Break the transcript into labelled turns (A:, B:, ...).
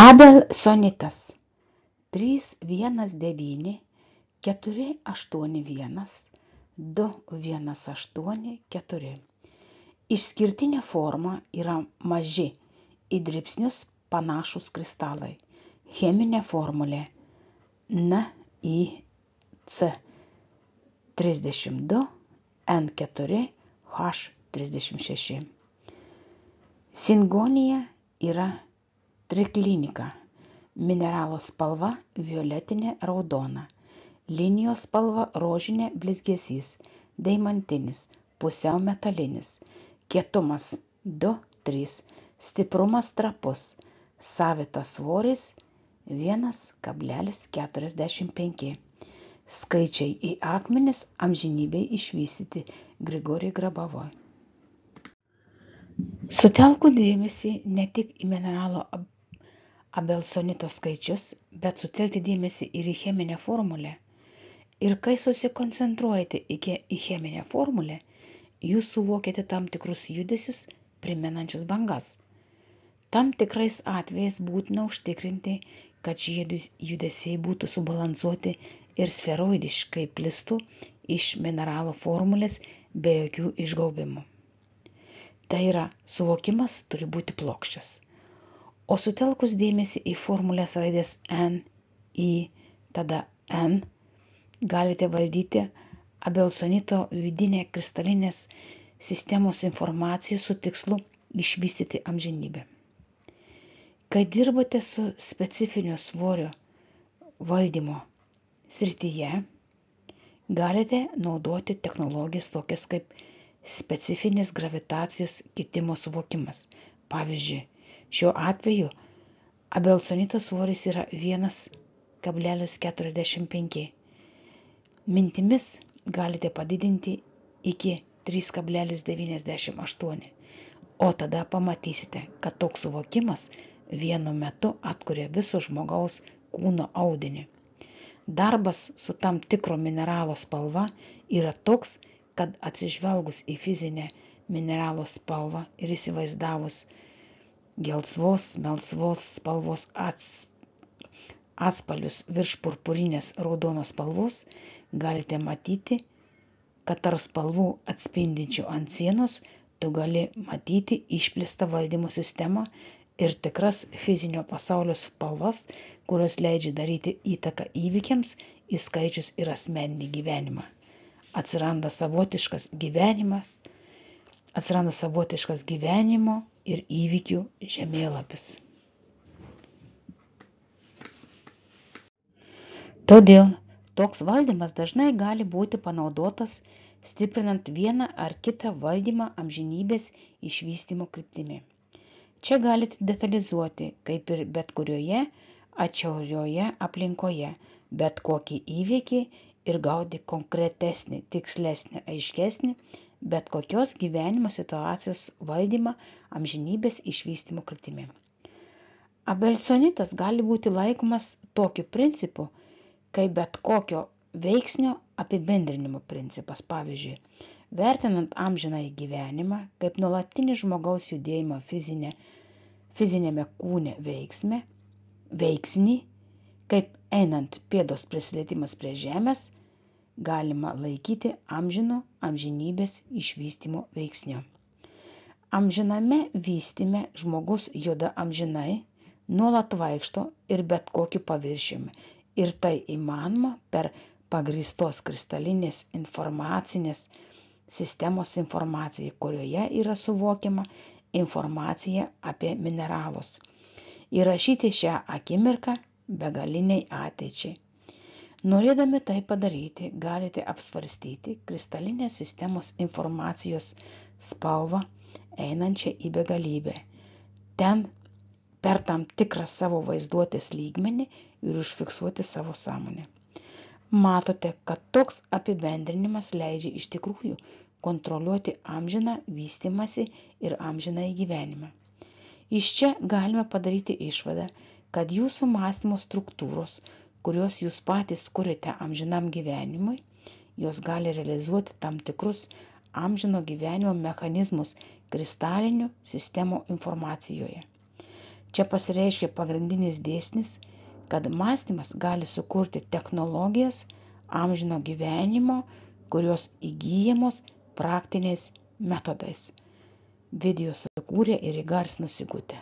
A: Abelsonitas 319 481 2184. Išskirtinė forma yra maži į dribsnius panašūs kristalai. Cheminė formulė NiC32 N4H36. Singonija yra triklinika. Mineralo spalva violetinė raudona. Linijos spalva rožinė blizgesys, deimantinis, pusiau metalinis. Kietumas 2-3, stiprumas trapus, savitas svoris 1,45. Skaičiai į akmenis amžinybei išvystyti. Grigorij Grabovoi. Sutelku dėmesį ne tik į mineralo abelsonito skaičius, bet sutelkti dėmesį ir į cheminę formulę. Ir kai susikoncentruojate į cheminę formulę, jūs suvokiate tam tikrus judesius, primenančius bangas. Tam tikrais atvejais būtina užtikrinti, kad šie judesiai būtų subalansuoti ir sferoidiškai plistų iš mineralo formulės be jokių išgaubimų. Tai yra, suvokimas turi būti plokščias. O sutelkus dėmesį į formulės raidės N, I, tada N, galite valdyti abelsonito vidinę kristalinės sistemos informaciją su tikslu išvystyti amžinybę. Kai dirbate su specifinio svorio valdymo srityje, galite naudoti technologijas tokias kaip specifinės gravitacijos kitimo suvokimas. Pavyzdžiui, šiuo atveju abelsonito svoris yra 1,45. Mintimis galite padidinti iki 3,98, o tada pamatysite, kad toks suvokimas vienu metu atkuria viso žmogaus kūno audinį. Darbas su tam tikro mineralo spalva yra toks, kad atsižvelgus į fizinę mineralo spalvą ir įsivaizdavus gelsvos, melsvos spalvos atspalvius virš purpurinės raudonos spalvos, galite matyti, kad tarp spalvų atspindinčių ant sienos tu gali matyti išplėstą valdymo sistemą ir tikras fizinio pasaulio spalvas, kurios leidžia daryti įtaką įvykiams, įskaičius ir asmeninį gyvenimą. Atsiranda savotiškas gyvenimo ir įvykių žemėlapis. Todėl toks valdymas dažnai gali būti panaudotas stiprinant vieną ar kitą valdymą amžinybės išvystymo kryptimi. Čia galite detalizuoti, kaip ir bet kurioje atšiaurioje aplinkoje, bet kokį įvykį ir gauti konkretesnį, tikslesnį, aiškesnį, bet kokios gyvenimo situacijos valdymą amžinybės išvystymo kryptimi. Abelsonitas gali būti laikomas tokiu principu, kaip bet kokio veiksnio apibendrinimo principas. Pavyzdžiui, vertinant amžinąjį gyvenimą kaip nuolatinį žmogaus judėjimo fizinėme kūne veiksnį, kaip einant pėdos prisilietimas prie žemės, galima laikyti amžinybės išvystymo veiksniu. Amžiname vystyme žmogus juda amžinai, nuolat vaikšto ir bet kokiu paviršiumi. Ir tai įmanoma per pagrįstos kristalinės informacinės sistemos informaciją, kurioje yra suvokiama informacija apie mineralus. Įrašyti šią akimirką begaliniai ateičiai. Norėdami tai padaryti, galite apsvarstyti kristalinės sistemos informacijos spalvą einančią į begalybę. Ten per tam tikrą savo vaizduotės lygmenį ir užfiksuoti savo sąmonę. Matote, kad toks apibendrinimas leidžia iš tikrųjų kontroliuoti amžiną vystymąsi ir amžiną gyvenimą. Iš čia galime padaryti išvadą, kad jūsų mąstymo struktūros, kurios jūs patys kuriate amžinam gyvenimui, jos gali realizuoti tam tikrus amžino gyvenimo mechanizmus kristalinių sistemų informacijoje. Čia pasireiškia pagrindinis dėsnis, kad mąstymas gali sukurti technologijas amžino gyvenimo, kurios įgyjamos praktiniais metodais. Video sukūrė ir įgarsino Sigutė.